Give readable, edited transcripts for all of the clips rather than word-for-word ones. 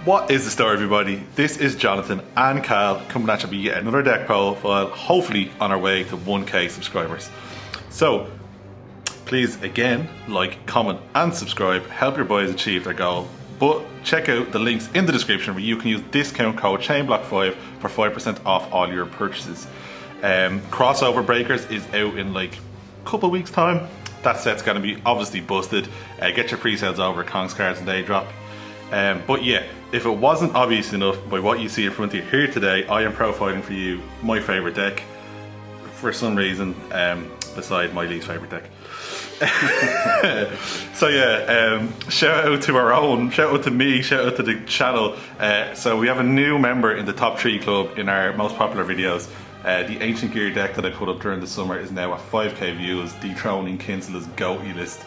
What is the story, everybody? This is Jonathan and Kyle coming at you with yet another deck profile, hopefully on our way to 1k subscribers. So, please again, like, comment and subscribe, help your boys achieve their goal. But check out the links in the description where you can use discount code ChainBlock5 for 5% off all your purchases. Crossover Breakers is out in like a couple of weeks time. That set's going to be obviously busted. Get your pre-sales over at Kong's Cards and Day Drop. But yeah, if it wasn't obvious enough by what you see in front of you here today, I am profiling for you my favourite deck for some reason, beside my least favourite deck. So yeah, shout out to our own, shout out to me, shout out to the channel. So we have a new member in the top 3 club in our most popular videos. The Ancient Gear deck that I put up during the summer is now at 5k views, dethroning Kinsel's GOATY list.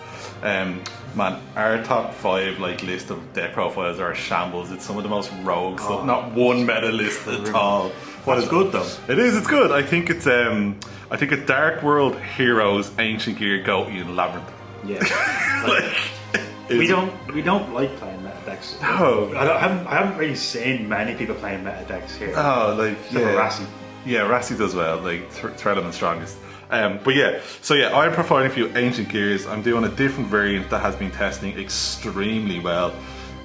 Man, our top 5 list of deck profiles are a shambles. It's some of the most rogue stuff, not one meta list at all. What is good though? It is, it's good. I think it's Dark World, Heroes, Ancient Gear, GOATY and Labyrinth. Yeah. We don't like playing meta decks. No. I haven't really seen many people playing meta decks here. Oh, Rassi. Yeah, Rassi does well, Threlliman's strongest. But yeah, so yeah, I'm profiling a few Ancient Gears. I'm doing a different variant that has been testing extremely well.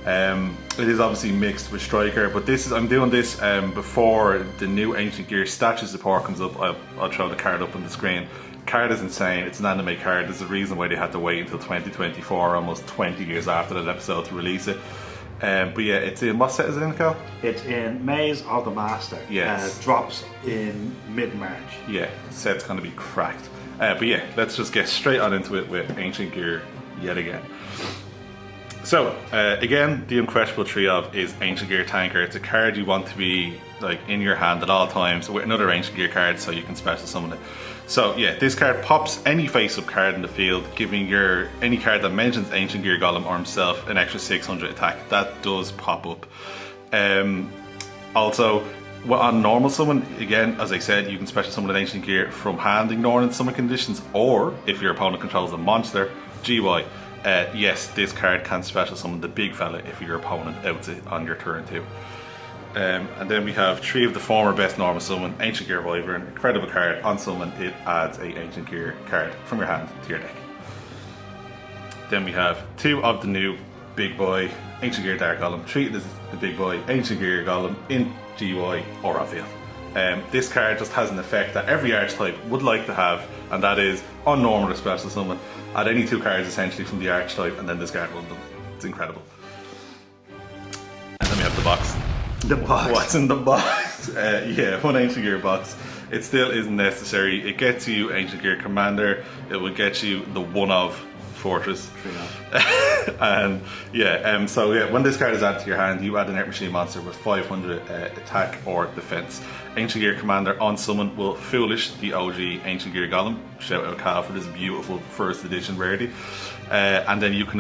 It is obviously mixed with Striker, but I'm doing this before the new Ancient Gear statue support comes up. I'll throw the card up on the screen. The card is insane. It's an anime card. There's a reason why they had to wait until 2024, almost 20 years after that episode, to release it. But yeah, it's in, what set is it in, Cal? It's in Maze of the Master. Yes. Drops in mid-March. Yeah, the set's going to be cracked. But yeah, let's just get straight on into it with Ancient Gear yet again. So, again, the unquestionable trio is Ancient Gear Tanker. It's a card you want to be in your hand at all times with another Ancient Gear card so you can special summon it. So yeah, this card pops any face-up card in the field, giving any card that mentions Ancient Gear Golem or himself an extra 600 attack. That does pop up. Also, on normal summon, again, as I said, you can special summon an Ancient Gear from hand, ignoring summon conditions, or if your opponent controls a monster, GY. Yes, this card can special summon the big fella if your opponent outs it on your turn too. And then we have 3 of the former best normal summon, Ancient Gear Wyvern, incredible card. On summon, it adds a Ancient Gear card from your hand to your deck. Then we have 2 of the new big boy, Ancient Gear Dark Golem, treated as the big boy, Ancient Gear Golem in GY or on field. This card just has an effect that every archetype would like to have, and that is, on normal or special summon, add any 2 cards essentially from the archetype and then discard one of them. It's incredible. And then we have the box. The box. What's in the box? Yeah, 1 Ancient Gear box. It still isn't necessary. It gets you Ancient Gear Commander. It will get you the one of Fortress. And yeah, so yeah, when this card is added to your hand, you add an Earth Machine monster with 500 attack or defense. Ancient Gear Commander on summon will Foolish the OG Ancient Gear Golem. Shout out Cal for this beautiful first edition rarity. And then you can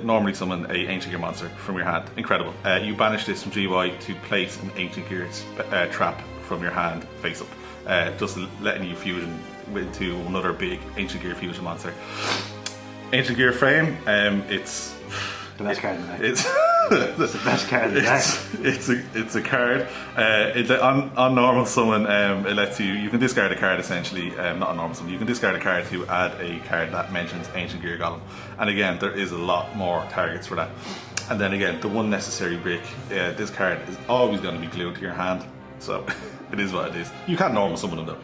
normally summon a Ancient Gear monster from your hand. Incredible. You banish this from GY to place an Ancient Gear trap from your hand face up. Just letting you fusion into another big Ancient Gear fusion monster. Ancient Gear Frame, it's the best card in the deck. It's the best card in the deck. It's a card. On normal summon, it lets you can discard a card essentially. Not on normal summon, you can discard a card to add a card that mentions Ancient Gear Golem. And again, there is a lot more targets for that. And then again, the one necessary brick. This card is always going to be glued to your hand, so it is what it is. You can't normal summon them though.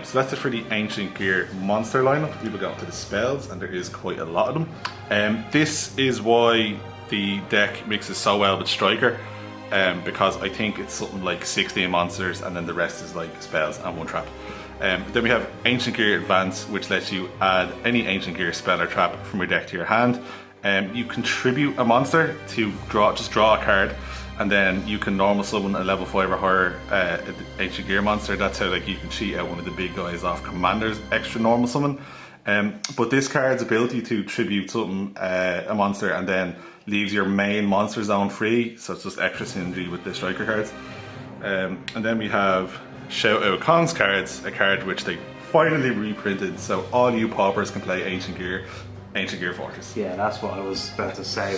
So that's it for the Ancient Gear monster lineup. We will go into the spells, and there is quite a lot of them. This is why the deck mixes so well with Striker, because I think it's something like 16 monsters, and then the rest is like spells and 1 trap. Then we have Ancient Gear Advance, which lets you add any Ancient Gear spell or trap from your deck to your hand. You contribute a monster to draw a card, and then you can normal summon a level 5 or higher Ancient Gear monster. That's how you can cheat out one of the big guys off Commander's extra normal summon. But this card's ability to tribute something, a monster, and then leaves your main monster zone free, so it's just extra synergy with the Striker cards. And then we have Shoutout Kong's cards, a card which they finally reprinted, so all you paupers can play Ancient Gear. Ancient Gear Fortress. Yeah, that's what I was about to say.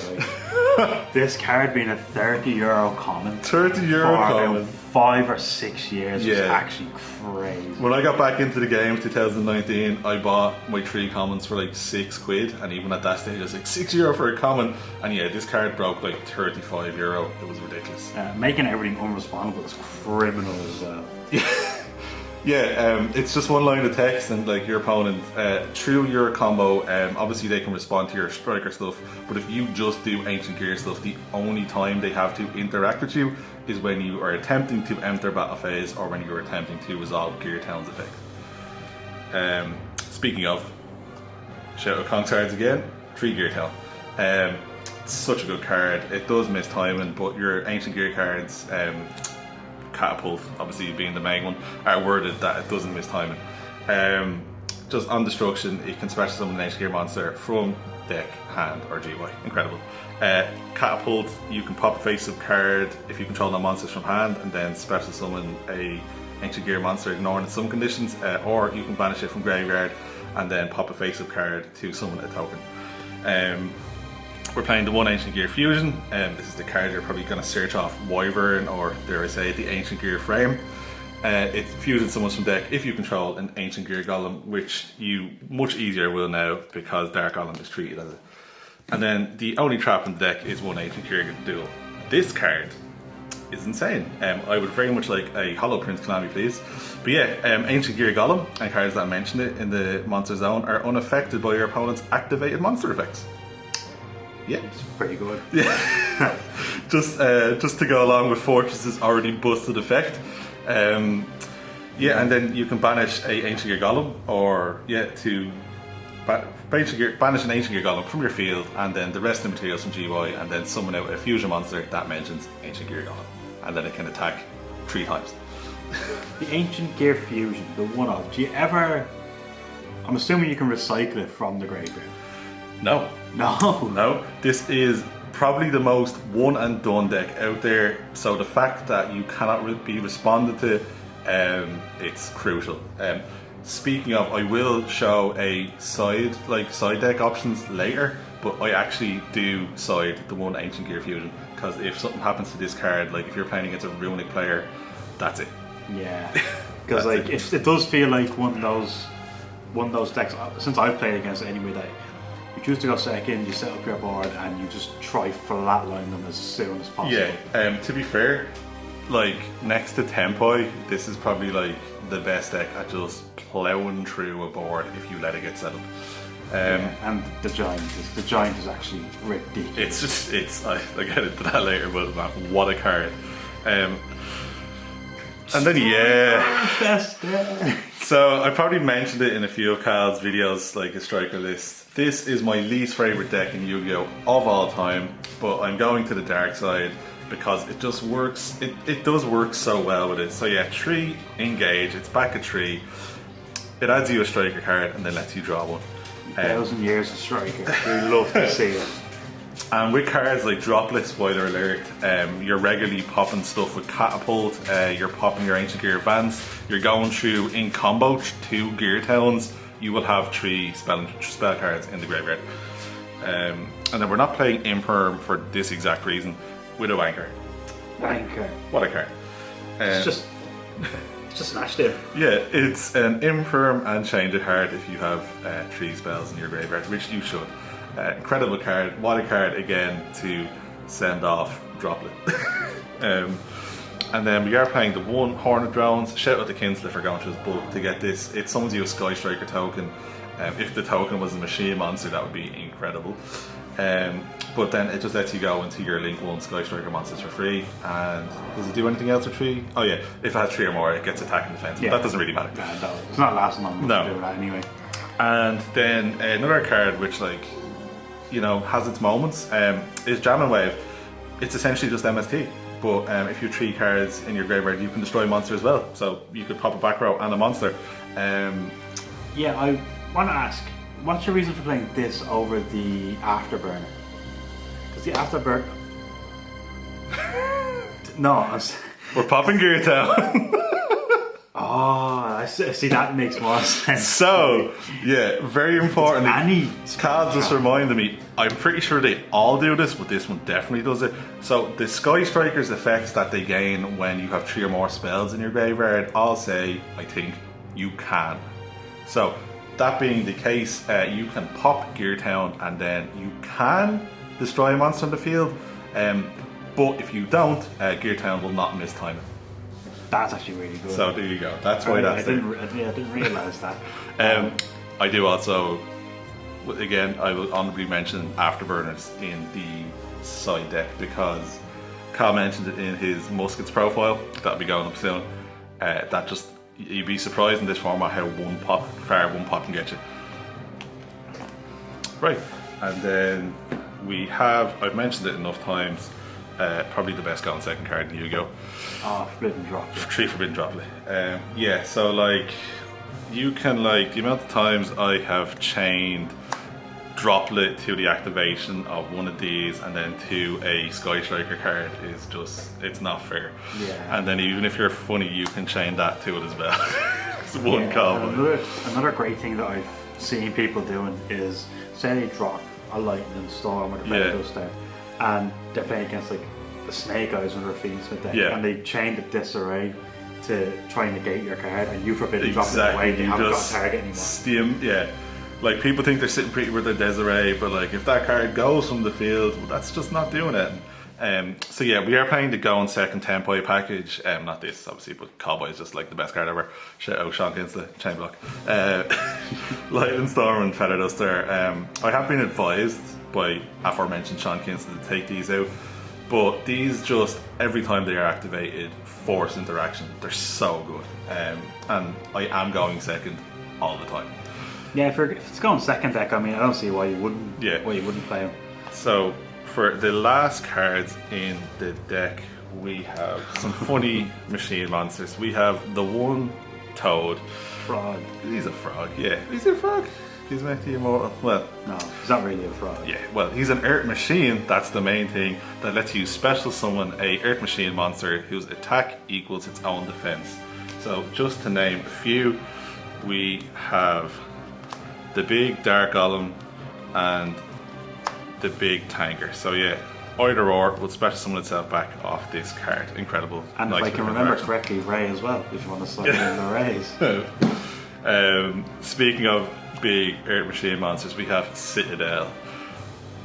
Like, this card being a €30 common 30 euro for common. about 5 or 6 years was Yeah. actually crazy. When I got back into the game 2019, I bought my 3 commons for like £6, and even at that stage I was like €6 for a common, and yeah, this card broke like €35. It was ridiculous. Making everything unrespondable is criminal as well. Yeah, it's just one line of text, and like your opponent, through your combo, obviously they can respond to your striker stuff, but if you just do Ancient Gear stuff, the only time they have to interact with you is when you are attempting to enter battle phase or when you are attempting to resolve Gear Town's effect. Speaking of, shout out Conch cards again, 3 Gear Town. Such a good card. It does miss timing, but your Ancient Gear cards, Catapult, obviously being the main one, are worded that it doesn't miss timing. Just on destruction, it can special summon an Ancient Gear monster from deck, hand, or GY. Incredible. Catapult, you can pop a face-up card if you control no monsters from hand, and then special summon a Ancient Gear monster ignoring some conditions, or you can banish it from graveyard and then pop a face-up card to summon a token. We're playing the 1 Ancient Gear Fusion, and this is the card you're probably going to search off Wyvern, or dare I say the Ancient Gear Frame. It fuses summons from deck if you control an Ancient Gear Golem, which you much easier will now because Dark Golem is treated as it. And then the only trap in the deck is 1 Ancient Gear Duel. This card is insane. I would very much like a Hollow Prince Konami, please. But yeah, Ancient Gear Golem and cards that mentioned it in the monster zone are unaffected by your opponent's activated monster effects. Yeah, It's pretty good. yeah. just to go along with Fortress's already busted effect. Yeah, and then you can banish a Ancient Gear Golem, or yeah, to banish an Ancient Gear Golem from your field, and then the rest of the materials from GY, and then summon out a fusion monster that mentions Ancient Gear Golem, and then it can attack 3 times. The Ancient Gear Fusion, the one-off, do you ever... I'm assuming you can recycle it from the graveyard. No. No, this is probably the most one and done deck out there, so the fact that you cannot be responded to, it's crucial. Speaking of, I will show a side deck options later, but I actually do side the 1 Ancient Gear Fusion, because if something happens to this card, like if you're playing against a Runic player, that's it. Yeah, because like it does feel like one of those decks, since I've played against it anyway, that you choose to go second, you set up your board, and you just try flatline them as soon as possible. Yeah, to be fair, like next to Tempoi, this is probably like the best deck at just plowing through a board if you let it get set up. And the giant is actually ridiculous. I'll get into that later, but man, what a card. And then Best deck. so I probably mentioned it in a few of Cal's videos, like a striker list. This is my least favorite deck in Yu-Gi-Oh of all time, but I'm going to the dark side because it just works. It does work so well with it. So yeah, 3 engage. It's back at 3. It adds you a striker card and then lets you draw 1. 1,000 years of striker. We love to see it. And with cards like Dropless, Spoiler Alert, you're regularly popping stuff with Catapult, you're popping your Ancient Gear Advance, you're going through in combo 2 Gear Towns, you will have 3 spell cards in the graveyard. And then we're not playing Imperm for this exact reason. Widow Anchor. Anchor. What a card. It's just smashed it. Yeah, it's an Imperm and Change It Heart if you have 3 spells in your graveyard, which you should. Incredible card. What a card again to send off Droplet. And then we are playing the 1 Hornet Drones. Shout out to Kinsley for going through his book to get this. It summons you a Sky Striker token. If the token was a machine monster, that would be incredible. But then it just lets you go into your Link 1 Sky Striker monsters for free. And does it do anything else for 3? Oh yeah, if it has 3 or more, it gets attack and defense. Yeah. But that doesn't really matter. No, it's not lasting long enough to do that anyway. And then another card which, like, you know, has its moments, is Jamming Wave. It's essentially just MST. But if you have 3 cards in your graveyard, you can destroy a monster as well. So you could pop a back row and a monster. Yeah, I want to ask, what's your reason for playing this over the Afterburner? Because the Afterburner... No, we're popping Gear Town. Oh, I see, that makes more sense. So, yeah, very important. Any Cal just reminded me, I'm pretty sure they all do this, but this one definitely does it. So, the Sky Striker's effects that they gain when you have 3 or more spells in your graveyard, I'll say, I think, you can. So, that being the case, you can pop Gear Town and then you can destroy a monster on the field. But if you don't, Gear Town will not miss time. That's actually really good. So there you go. That's why that's there. I didn't realise that. I do also, again, I will honorably mention Afterburners in the side deck because Carl mentioned it in his Muskets profile. That'll be going up soon. That just, you'd be surprised in this format how far one pop can get you. Right, and then we have, I've mentioned it enough times, probably the best going second card in YuGiOh. Forbidden Droplet. 3 Forbidden Droplet. Yeah, so like, you can like, the amount of times I have chained Droplet to the activation of one of these and then to a Sky Striker card is just, it's not fair. Yeah. And then even if you're funny, you can chain that to it as well. It's one combo. Another great thing that I've seen people doing is, say they drop a Lightning Storm or the Feather's there, and they're playing against like the Snake Eyes under a Phoenix with deck, and they chain the Disarray to try and negate your card, and you Forbidden Drop it away, they haven't got a target anymore. Like people think they're sitting pretty with their Desiree, but like if that card goes from the field, well, that's just not doing it. So yeah, we are playing the Go on Second Tempo package. Not this obviously, but Cowboy is just like the best card ever. Shout out Sean Kinsley, ChainBlock. Lightning Storm and Feather Duster. I have been advised by aforementioned Sean Kinsley to take these out, but these just, every time they are activated, force interaction. They're so good. And I am going second all the time. Yeah, if it's going second deck, I mean, I don't see why you wouldn't. Why you wouldn't play them. So for the last cards in the deck, we have some funny machine monsters. We have the one Toad. Frog. He's a frog. Yeah, he's a frog. He's meant to be immortal. Well, no, he's not really a frog. Yeah, well, he's an Earth Machine. That's the main thing that lets you special summon a Earth Machine monster whose attack equals its own defense. So just to name a few, we have the big Dark Golem and the big Tanker. So yeah, either or will special summon itself back off this card. Incredible. And if I can remember correctly, Ray as well, if you want to slide in the Rays. Speaking of big Earth Machine monsters, we have Citadel.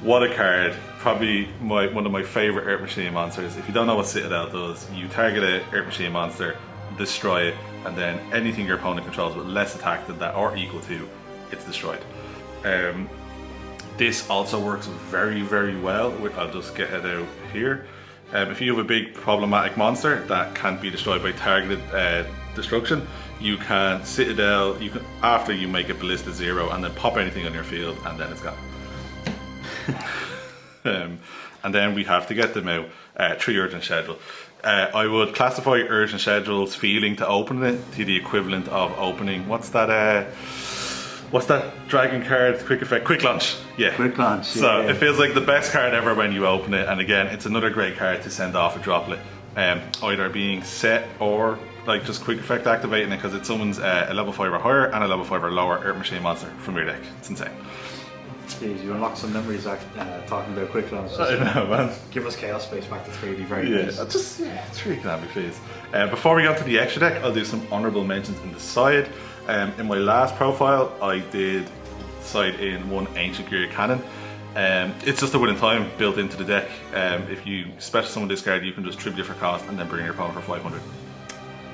What a card. Probably one of my favourite Earth Machine monsters. If you don't know what Citadel does, you target a Earth Machine monster, destroy it, and then anything your opponent controls with less attack than that or equal to, it's destroyed. This also works very, very well. I'll just get it out here. If you have a big problematic monster that can't be destroyed by targeted destruction, you can Citadel, after you make it Ballista 0 and then pop anything on your field and then it's gone. And then we have to get them out, 3 Urgent Schedule. I would classify Urgent Schedule's feeling to open it to the equivalent of opening, what's that dragon card, quick effect, Quick Launch. Yeah. Quick Launch. So it feels like the best card ever when you open it, and again, it's another great card to send off a Droplet, either being set or like just quick effect activating it because it summons a level 5 or higher and a level 5 or lower Earth Machine monster from your deck. It's insane. Jeez, you unlock some memories talking about Quick Launch. I know, man. Give us Chaos Space back to 3D, very nice. It's 3 can be please. Before we go to the extra deck, I'll do some honourable mentions in the side. In my last profile, I did side in one Ancient Gear Cannon. It's just a winning time built into the deck. If you special summon this card, you can just tribute for cost and then bring your opponent for 500.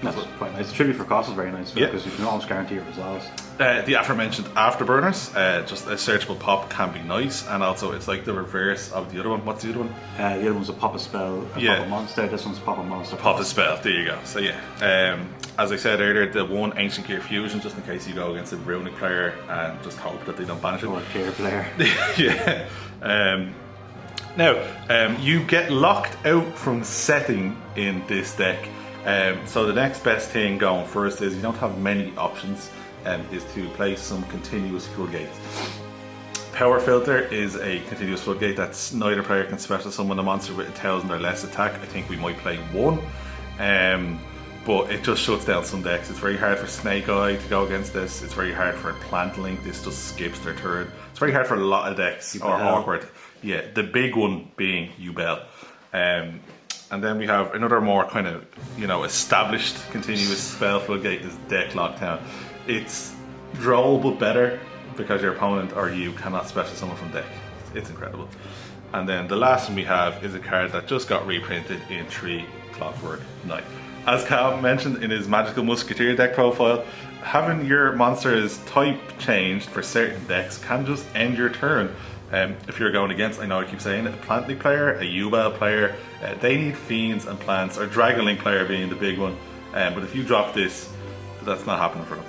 That's quite nice. The tribute for cost is very nice because you can almost guarantee your resolves. The aforementioned Afterburners, just a searchable pop can be nice, and also it's like the reverse of the other one. What's the other one? The other one's a pop a spell, pop a monster. This one's pop a monster. Pop a spell. There you go. So yeah, as I said earlier, the one Ancient Gear Fusion, just in case you go against a Runic player and just hope that they don't banish it. Or a Gear player. Yeah. Now, you get locked out from setting in this deck. So the next best thing going first is you don't have many options, is to play some continuous floodgates. Power Filter is a continuous floodgate that neither player can special summon a monster with 1000 or less attack. I think we might play one. but it just shuts down some decks. It's very hard for Snake Eye to go against this. It's very hard for Plant Link. This just skips their turn. It's very hard for a lot of decks, or awkward. Yeah, the big one being YuGiOh. And then we have another more kind of, established continuous spell floodgate is Deck Lockdown. It's droll but better because your opponent or you cannot special summon from deck. It's incredible. And then the last one we have is a card that just got reprinted in 3 Clockwork Knight. As Cal mentioned in his Magical Musketeer deck profile, having your monster's type changed for certain decks can just end your turn. If you're going against, I know I keep saying it, a Plant Link player, a YuGiOh player, they need Fiends and Plants, or Dragon Link player being the big one. But if you drop this, that's not happening for them.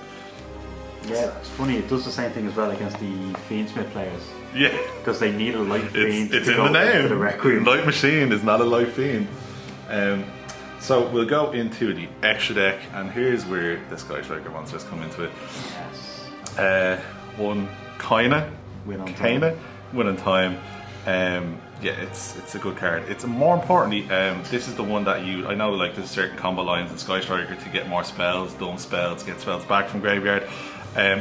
Yeah, it's funny, it does the same thing as well against the Fiendsmith players. Yeah. Because they need a light fiend it's to in go the name. to the Requiem. Light Machine is not a light fiend. So we'll go into the extra deck, and here's where the Sky Striker monsters come into it. Yes. One Kaina. Win on time. Yeah, it's a good card. It's more importantly, this is the one that I know like there's certain combo lines in Sky Striker to get more spells, dumb spells, get spells back from graveyard.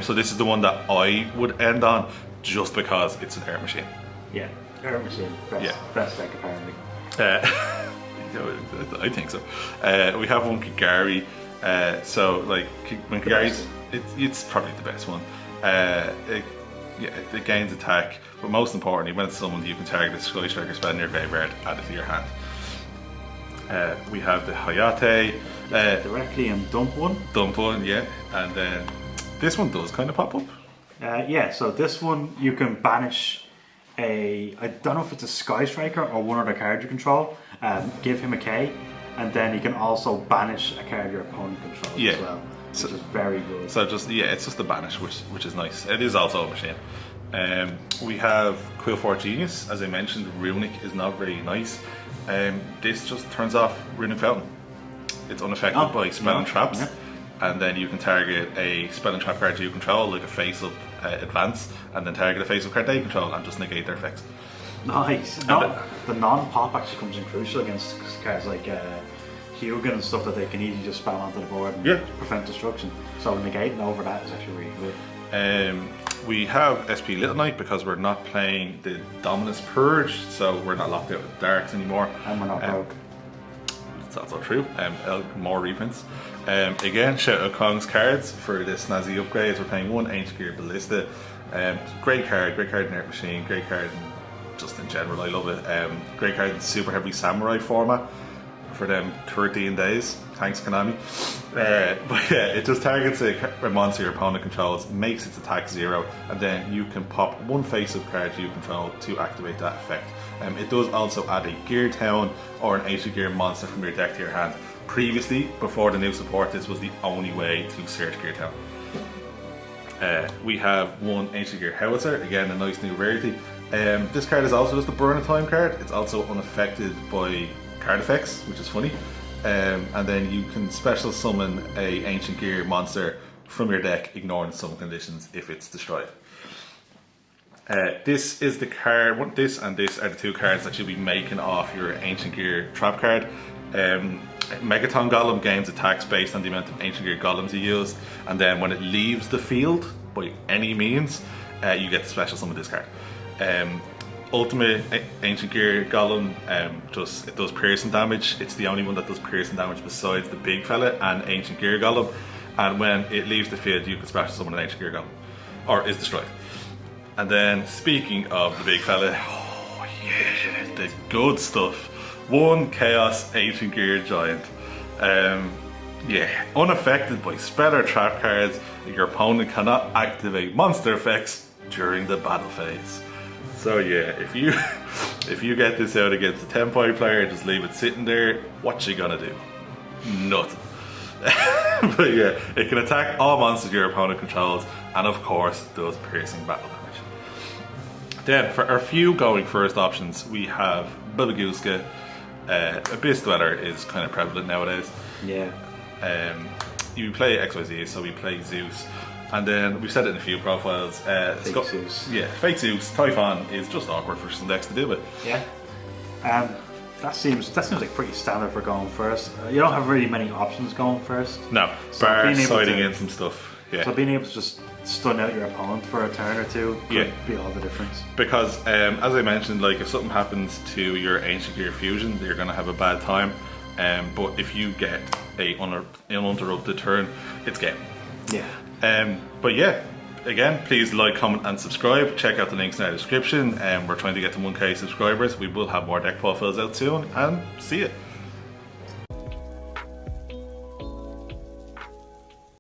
So this is the one that I would end on just because it's an Air Machine. Yeah, Air Machine, best deck apparently. I think so. We have one Kigari. So like when Kigari's, it's probably the best one. It gains attack, but most importantly, when it's summoned, you can target the Sky Striker spell in your graveyard, add it to your hand. We have the Hayate. Directly and dump one, yeah. And then this one does kind of pop up. Yeah, so this one you can banish I don't know if it's a Sky Striker or one other card you control, give him a K, and then you can also banish a card your opponent controls as well. Which is very good. So it's just the banish, which is nice. It is also a machine. We have Quillforge Genius. As I mentioned, Runic is not very nice. This just turns off Runic Fountain. It's unaffected by spell and traps, and then you can target a spell and trap card you control, like a face-up advance, and then target a face-up card they control and just negate their effects. Nice. The non-pop actually comes in crucial against cards like Hugin and stuff that they can easily just spam onto the board and prevent destruction. So negating over that is actually really good. We have SP Little Knight because we're not playing the Dominus Purge, so we're not locked out with Darks anymore. And we're not broke. That's also true. More reprints. Again, shout out Kong's cards for the snazzy upgrades. We're playing one Ancient Gear Ballista. Great card in Air Machine, great card just in general, I love it. Great card in Super Heavy Samurai format for them 13 days. Thanks, Konami. But yeah, it just targets a monster your opponent controls, makes its attack 0, and then you can pop one face-up card you control to activate that effect. It does also add a Gear Town or an Ancient Gear monster from your deck to your hand. Previously, before the new support, this was the only way to search Gear Town. We have one Ancient Gear Howitzer, again a nice new rarity. This card is also just a burn of time card. It's also unaffected by card effects, which is funny. And then you can special summon a Ancient Gear monster from your deck, ignoring summon conditions if it's destroyed. This is the card. This and this are the 2 cards that you'll be making off your Ancient Gear trap card. Megaton Golem gains attacks based on the amount of Ancient Gear Golems you used, and then when it leaves the field by any means, you get to special summon this card. Ultimate Ancient Gear Golem, it does piercing damage. It's the only one that does piercing damage besides the big fella and Ancient Gear Golem. And when it leaves the field, you can special summon an Ancient Gear Golem, or is destroyed. And then, speaking of the big fella, oh yeah, the good stuff. One Chaos Ancient Gear Giant. Unaffected by spell or trap cards, your opponent cannot activate monster effects during the battle phase. So yeah, if you get this out against a 10-point player, just leave it sitting there. What you gonna do? Nothing. But yeah, it can attack all monsters your opponent controls, and of course does piercing battle damage. Then for our few going first options, we have Babaguska. Abyss Dweller is kind of prevalent nowadays. Yeah. You play XYZ, so we play Zeus. And then we've said it in a few profiles. Fake Zeus. Yeah, Fake Zeus. Typhon is just awkward for some decks to deal with. Yeah. That seems like pretty standard for going first. You don't have really many options going first. No, So bar being able siding to- in some stuff. Yeah. So being able to just stun out your opponent for a turn or two could be all the difference. Because as I mentioned, like if something happens to your Ancient Gear Fusion, you're gonna have a bad time. But if you get an uninterrupted turn, it's game. Yeah. But yeah, again, please like, comment, and subscribe. Check out the links in our description. We're trying to get to 1K subscribers. We will have more deck profiles out soon, and see you.